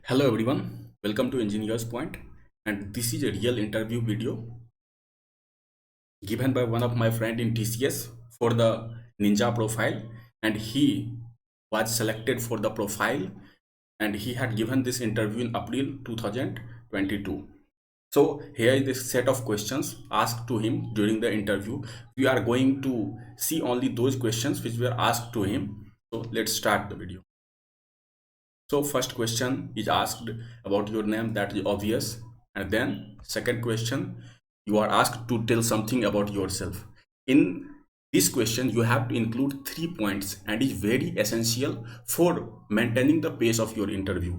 Hello everyone, welcome to Engineers Point, and this is a real interview video given by one of my friend in TCS for the Ninja profile, and he was selected for the profile, and he had given this interview in April 2022. So here is this set of questions asked to him during the interview. We are going to see only those questions which were asked to him. So let's start the video. So first question is asked about your name, that is obvious. And then second question, you are asked to tell something about yourself. In this question, you have to include 3 points and is very essential for maintaining the pace of your interview.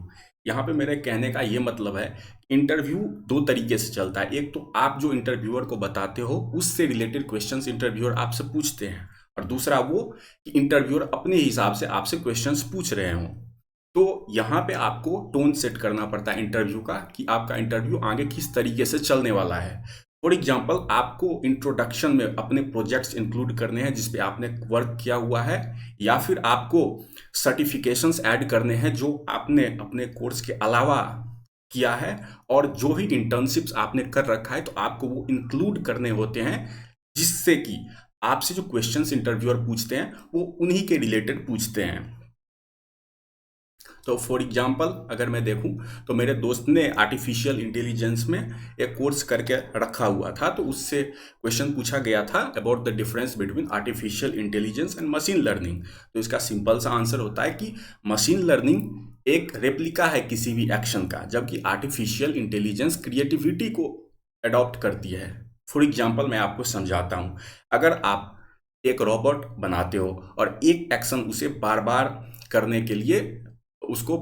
यहाँ पे मेरे कहने का ये मतलब है, interview दो तरीके से चलता है। एक तो आप जो इंटरव्यूअर को बताते हो उससे रिलेटेड क्वेश्चंस इंटरव्यूअर आपसे पूछते हैं, और दूसरा वो कि इंटरव्यूअर अपने हिसाब से आपसे क्वेश्चंस पूछ रहे हों। तो यहाँ पे आपको टोन सेट करना पड़ता है इंटरव्यू का, कि आपका इंटरव्यू आगे किस तरीके से चलने वाला है। फॉर एग्जाम्पल, आपको इंट्रोडक्शन में अपने प्रोजेक्ट्स इंक्लूड करने हैं जिस पे आपने वर्क किया हुआ है, या फिर आपको सर्टिफिकेशंस ऐड करने हैं जो आपने अपने कोर्स के अलावा किया है, और जो भी इंटर्नशिप्स आपने कर रखा है तो आपको वो इंक्लूड करने होते हैं, जिससे कि आपसे जो क्वेश्चंस इंटरव्यूअर पूछते हैं वो उन्हीं के रिलेटेड पूछते हैं। तो फॉर एग्जांपल अगर मैं देखूं तो मेरे दोस्त ने आर्टिफिशियल इंटेलिजेंस में एक कोर्स करके रखा हुआ था, तो उससे क्वेश्चन पूछा गया था about the difference between artificial intelligence and machine learning. तो इसका सिंपल सा आंसर होता है कि मशीन लर्निंग एक रेप्लिका है किसी भी एक्शन का, जबकि आर्टिफिशियल इंटेलिजेंस क्रिएटिविटी को अडॉप्ट करती है। फॉर एग्जाम्पल मैं आपको समझाता हूँ। अगर आप एक रोबोट बनाते हो और एक एक्शन उसे बार बार करने के लिए, उसको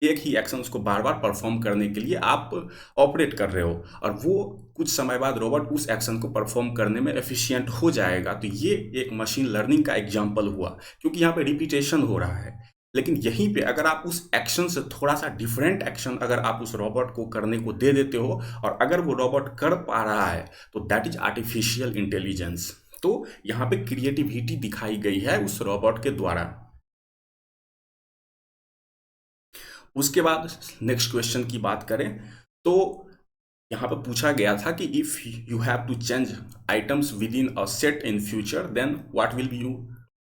एक ही एक्शन उसको बार बार परफॉर्म करने के लिए आप ऑपरेट कर रहे हो, और वो कुछ समय बाद रोबोट उस एक्शन को परफॉर्म करने में एफिशिएंट हो जाएगा, तो ये एक मशीन लर्निंग का एग्जांपल हुआ, क्योंकि यहाँ पे रिपीटेशन हो रहा है। लेकिन यहीं पे अगर आप उस एक्शन से थोड़ा सा डिफरेंट एक्शन अगर आप उस रोबोट को करने को दे देते हो, और अगर वो रोबोट कर पा रहा है, तो दैट इज आर्टिफिशियल इंटेलिजेंस। तो यहाँ पे क्रिएटिविटी दिखाई गई है उस रोबोट के द्वारा। उसके बाद नेक्स्ट क्वेश्चन की बात करें तो यहाँ पे पूछा गया था कि if you have to change items within a set in future, then what will be you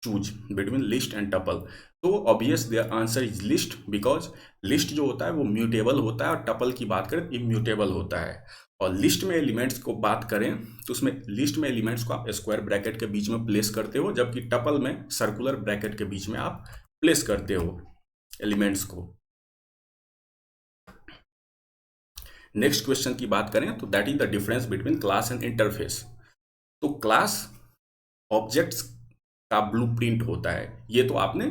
choose between list and tuple. तो obvious their answer is list, because list जो होता है वो म्यूटेबल होता है, और टपल की बात करें इम्यूटेबल होता है। और लिस्ट में एलिमेंट्स को बात करें तो उसमें लिस्ट में एलिमेंट्स को आप स्क्वायर ब्रैकेट के बीच में प्लेस करते हो, जबकि टपल में सर्कुलर ब्रैकेट के बीच में आप प्लेस करते हो एलिमेंट्स को। नेक्स्ट क्वेश्चन की बात करें तो that is the difference between class and interface. तो क्लास ऑब्जेक्ट्स का ब्लूप्रिंट होता है, ये तो आपने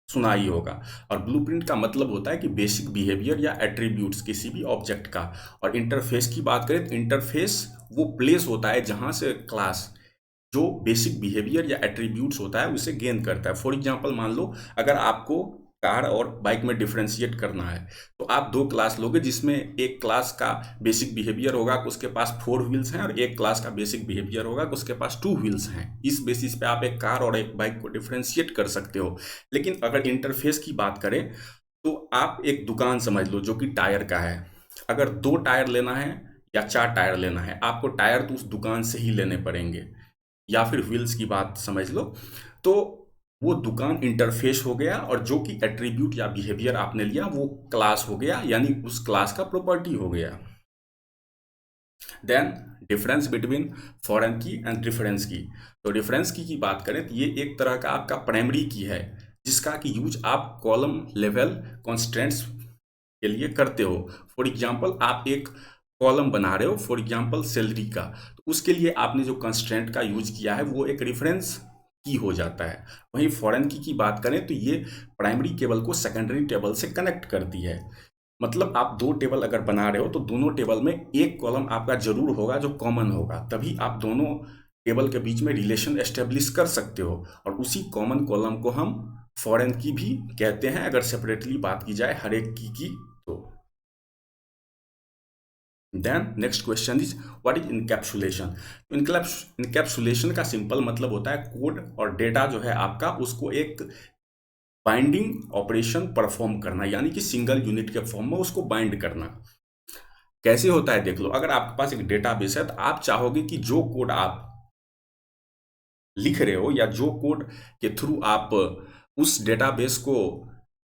सुना ही होगा। और ब्लूप्रिंट का मतलब होता है कि बेसिक बिहेवियर या एट्रीब्यूट्स किसी भी ऑब्जेक्ट का। और इंटरफेस की बात करें तो इंटरफेस वो प्लेस होता है जहां से क्लास जो बेसिक बिहेवियर या एट्रीब्यूट्स होता है उसे गेन करता है। फॉर एग्जांपल, मान लो अगर आपको कार और बाइक में डिफ्रेंशिएट करना है, तो आप दो क्लास लोगे, जिसमें एक क्लास का बेसिक बिहेवियर होगा कि उसके पास 4 व्हील्स हैं, और एक क्लास का बेसिक बिहेवियर होगा कि उसके पास 2 व्हील्स हैं। इस बेसिस पे आप एक कार और एक बाइक को डिफ्रेंशिएट कर सकते हो। लेकिन अगर इंटरफेस की बात करें तो आप एक दुकान समझ लो जो कि टायर का है। अगर 2 टायर लेना है या 4 टायर लेना है, आपको टायर तो उस दुकान से ही लेने पड़ेंगे, या फिर व्हील्स की बात समझ लो। तो वो दुकान इंटरफेस हो गया, और जो कि एट्रीब्यूट या बिहेवियर आपने लिया वो क्लास हो गया, यानी उस क्लास का प्रॉपर्टी हो गया। देन डिफरेंस बिटवीन फॉरेन की एंड डिफरेंस की। तो डिफरेंस की बात करें तो ये एक तरह का आपका प्राइमरी की है, जिसका कि यूज आप कॉलम लेवल कॉन्स्टेंट्स के लिए करते हो। फॉर एग्जांपल, आप एक कॉलम बना रहे हो, फॉर एग्जांपल सैलरी का, तो उसके लिए आपने जो कंस्ट्रेंट का यूज किया है वो एक रेफरेंस की हो जाता है। वहीं फॉरेन की बात करें तो ये प्राइमरी टेबल को सेकेंडरी टेबल से कनेक्ट करती है। मतलब आप 2 टेबल अगर बना रहे हो तो दोनों टेबल में एक कॉलम आपका जरूर होगा जो कॉमन होगा, तभी आप दोनों टेबल के बीच में रिलेशन एस्टेब्लिश कर सकते हो। और उसी कॉमन कॉलम को हम फॉरेन की भी कहते हैं, अगर सेपरेटली बात की जाए हर एक की तो। Then next question is what is encapsulation. Encapsulation का सिंपल मतलब होता है कोड और डेटा जो है आपका उसको एक बाइंडिंग ऑपरेशन परफॉर्म करना, यानी कि सिंगल यूनिट के फॉर्म में उसको बाइंड करना। कैसे होता है देख लो, अगर आपके पास एक डेटाबेस है तो आप चाहोगे कि जो कोड आप लिख रहे हो या जो कोड के थ्रू आप उस डेटाबेस को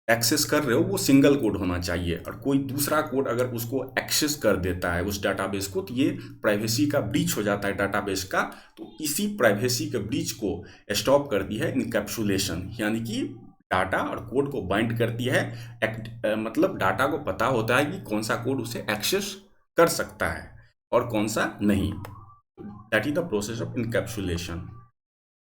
एक्सेस कर रहे हो वो सिंगल कोड होना चाहिए, और कोई दूसरा कोड अगर उसको एक्सेस कर देता है उस डाटाबेस को तो ये प्राइवेसी का ब्रीच हो जाता है डाटाबेस का। तो इसी प्राइवेसी के ब्रीच को स्टॉप करती है इनकैप्सुलेशन, यानी कि डाटा और कोड को बाइंड करती है। मतलब डाटा को पता होता है कि कौन सा कोड उसे एक्सेस कर सकता है और कौन सा नहीं। That is the process of encapsulation.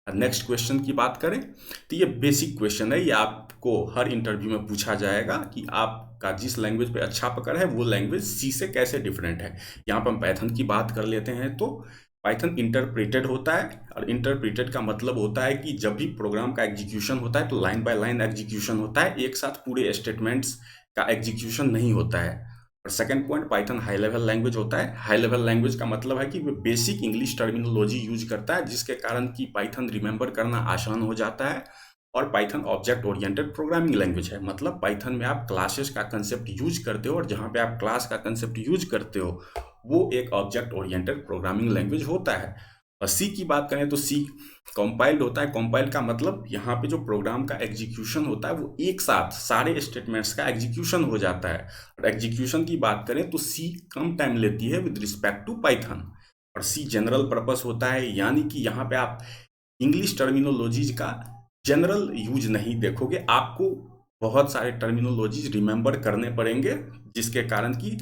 Next question की बात करें तो ये बेसिक क्वेश्चन है, ये आपको हर इंटरव्यू में पूछा जाएगा कि आपका जिस लैंग्वेज पे अच्छा पकड़ है वो लैंग्वेज सी से कैसे डिफरेंट है। यहाँ पर हम पाइथन की बात कर लेते हैं। तो पाइथन इंटरप्रेटेड होता है, और इंटरप्रेटेड का मतलब होता है कि जब भी प्रोग्राम का एग्जीक्यूशन होता है तो लाइन बाय लाइन एग्जीक्यूशन होता है, एक साथ पूरे स्टेटमेंट्स का एग्जीक्यूशन नहीं होता है। और second point, Python high level language होता है। हाई लेवल लैंग्वेज का मतलब है कि वो बेसिक इंग्लिश टर्मिनोलॉजी यूज करता है, जिसके कारण कि पाइथन रिमेंबर करना आसान हो जाता है। और Python object oriented programming language है, मतलब पाइथन में आप क्लासेस का कंसेप्ट यूज करते हो, और जहाँ पे आप क्लास का कंसेप्ट यूज करते हो वो एक ऑब्जेक्ट ओरिएंटेड प्रोग्रामिंग लैंग्वेज होता है। और सी की बात करें तो सी कंपाइल्ड होता है। कंपाइल्ड का मतलब यहाँ पे जो प्रोग्राम का एग्जीक्यूशन होता है वो एक साथ सारे स्टेटमेंट्स का एग्जीक्यूशन हो जाता है। और एग्जीक्यूशन की बात करें तो सी कम टाइम लेती है विद रिस्पेक्ट टू पाइथन। और सी जनरल पर्पस होता है, यानी कि यहाँ पे आप इंग्लिश टर्मिनोलॉजीज का जनरल यूज नहीं देखोगे, आपको बहुत सारे टर्मिनोलॉजीज रिमेंबर करने पड़ेंगे, जिसके कारण कि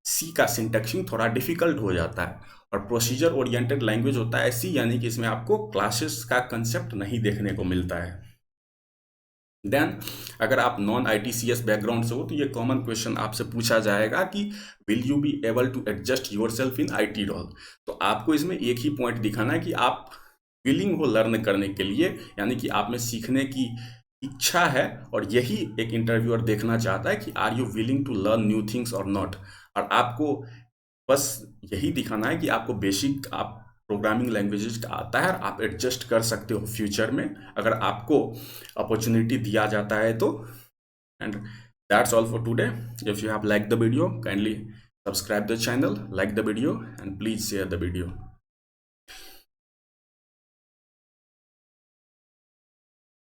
सी का सिंटैक्सिंग थोड़ा डिफिकल्ट हो जाता है। और प्रोसीजर ओरिएंटेड लैंग्वेज होता है सी, यानी कि इसमें आपको क्लासेस का कंसेप्ट नहीं देखने को मिलता है। देन अगर आप नॉन ITCS बैकग्राउंड से हो तो ये कॉमन क्वेश्चन आपसे पूछा जाएगा कि will you be able to adjust your self in IT role. तो आपको इसमें एक ही पॉइंट दिखाना है कि आप विलिंग हो लर्न करने के लिए, यानी कि आप में सीखने की इच्छा है, और यही एक इंटरव्यूअर देखना चाहता है कि are you willing to learn new things और नॉट। और आपको बस यही दिखाना है कि आपको बेसिक आप प्रोग्रामिंग लैंग्वेजेस का आता है और आप एडजस्ट कर सकते हो फ्यूचर में अगर आपको अपॉर्चुनिटी दिया जाता है तो। And that's all for today. If you have like the video, kindly subscribe the channel, like the video, and please share the video.